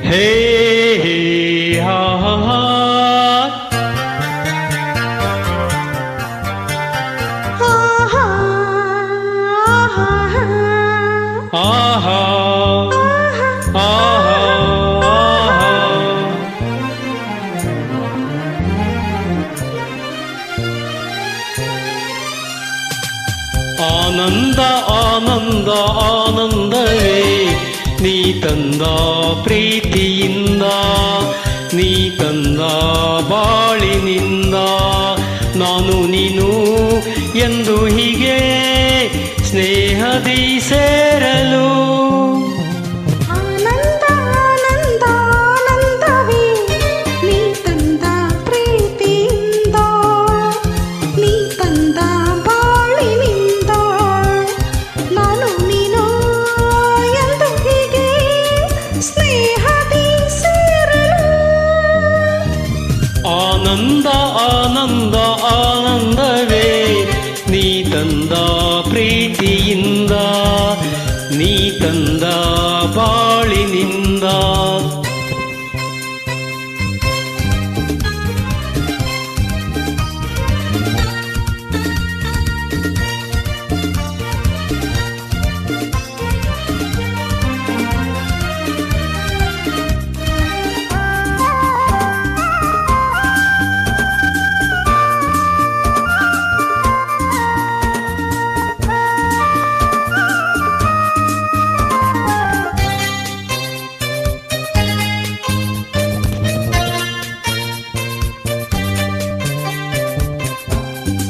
ಹೇ ಹಾ ಹಾ ಆಹಾ ಆಹಾ ಆನಂದ ಆನಂದ ಆನಂದವೇ ನೀ ತಂದ ಪ್ರೀತಿಯಿಂದ ನೀ ತಂದ ಬಾಳಿನಿಂದ ನಾನು ನೀನು ಎಂದು ಹೀಗೆ ಸ್ನೇಹದಿ ಸೇರಲು ಆನಂದ ಆನಂದ ಆನಂದವೇ ನೀ ತಂದ ಪ್ರೀತಿಯಿಂದ ನೀ ತಂದ ಬಾಳಿನಿಂದ ನಾನು ನೀನು ಎಂದು ಹೀಗೆ ಸ್ನೇಹದಿ ಸೇರಲು ಆನಂದ ಆನಂದ ಆನಂದವೇ ನೀ ತಂದ ಪ್ರೀತಿಯಿಂದ ನೀ ತಂದ ಬಾಳಿನಿಂದ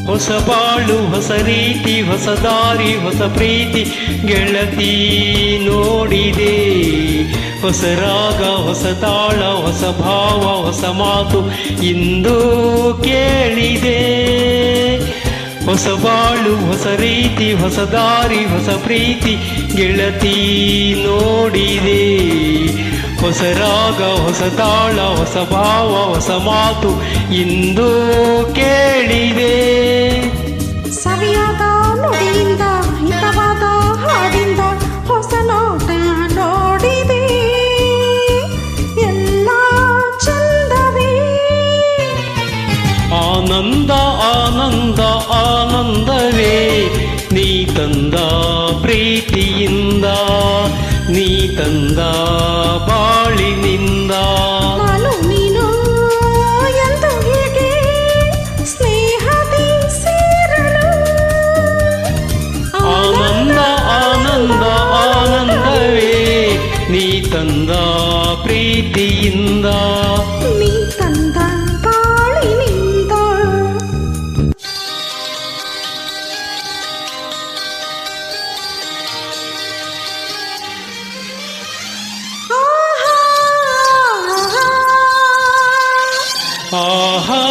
ಹೊಸ ಬಾಳು ಹೊಸ ರೀತಿ ಹೊಸ ದಾರಿ ಹೊಸ ಪ್ರೀತಿ ಗೆಳತಿ ನೋಡಿದೆ ಹೊಸ ರಾಗ ಹೊಸ ತಾಳ ಹೊಸ ಭಾವ ಹೊಸ ಮಾತು ಇಂದು ಕೇಳಿದೆ ಹೊಸ ಬಾಳು ಹೊಸ ರೀತಿ ಹೊಸ ದಾರಿ ಹೊಸ ಪ್ರೀತಿ ಗೆಳತಿ ನೋಡಿದೆ ಹೊಸ ರಾಗ ಹೊಸ ತಾಳ ಹೊಸ ಭಾವ ಹೊಸ ಮಾತು ಇಂದು ಕೇಳಿದೆ ಸವಿಯಾದ ನುಡಿಯಿಂದ ಹಿತವಾದ ಹಾಡಿಂದ ಹೊಸ ನೋಟ ನೋಡಿದೆ ಎಲ್ಲ ಚಂದವೇ ಆನಂದ ಆನಂದ ಆನಂದವೇ ನೀ ತಂದ ಪ್ರೀತಿಯಿಂದ ನೀ ತಂದ ಬಾಳಿನಿಂದ ನಾನು ನೀನು ಎಂದು ಹೀಗೆ ಸ್ನೇಹದಿ ಸೇರಲು ಆನಂದ ಆನಂದ ಆನಂದವೇ ನೀ ತಂದ ಪ್ರೀತಿಯಿಂದ ನೀ ತಂದ ಬಾಳಿನಿಂದ ಆಹಾ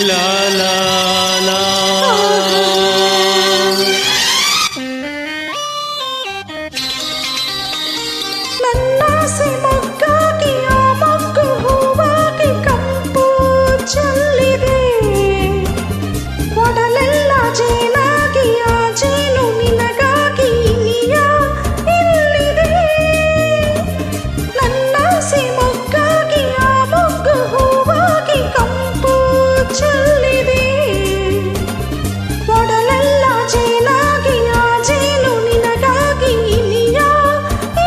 ಲಾ ಲಾ ಲಾ ನನ್ನಾಸೆ ಮೊಗ್ಗಾಗಿ ಆ ಮೊಗ್ಗು ಹೂವಾಗಿ ಕಂಪು ಚೆಲ್ಲಿದೆ ಒಡಲೆಲ್ಲ ಜೇನಾಗಿ ಆ ಜೇನು ನಿನಗಾಗಿ ಇನಿಯ ಇಲ್ಲಿದೆ ನನ್ನಾಸೆ ಮೊಗ್ಗಾಗಿ ಆ ಮೊಗ್ಗು ಹೂವಾಗಿ ಕಂಪು ಚೆಲ್ಲಿದೆ ಒಡಲೆಲ್ಲ ಜೇನಾಗಿ ಆ ಜೇನು ನಿನಗಾಗಿ ಇನಿಯ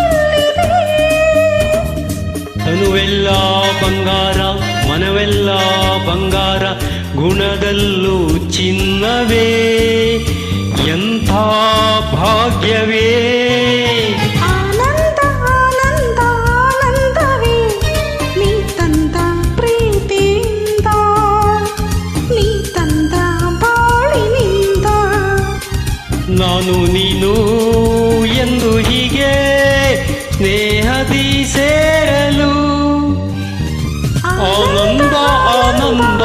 ಇಲ್ಲಿದೆ ತನುವೆಲ್ಲ ಬಂಗಾರ ಮನವೆಲ್ಲ ಬಂಗಾರ ಗುಣದಲ್ಲೂ ಚಿನ್ನವೇ ಎಂಥ ಭಾಗ್ಯವೇ ಆನಂದ ಆನಂದ ಆನಂದವೇ ನೀ ತಂದ ಪ್ರೀತಿಯಿಂದ ನೀ ತಂದ ಬಾಳಿನಿಂದ ನಾನು ನೀನು ಎಂದು ಹೀಗೆ ಸ್ನೇಹದಿ ಸೇರಲು ಆನಂದ ಆನಂದ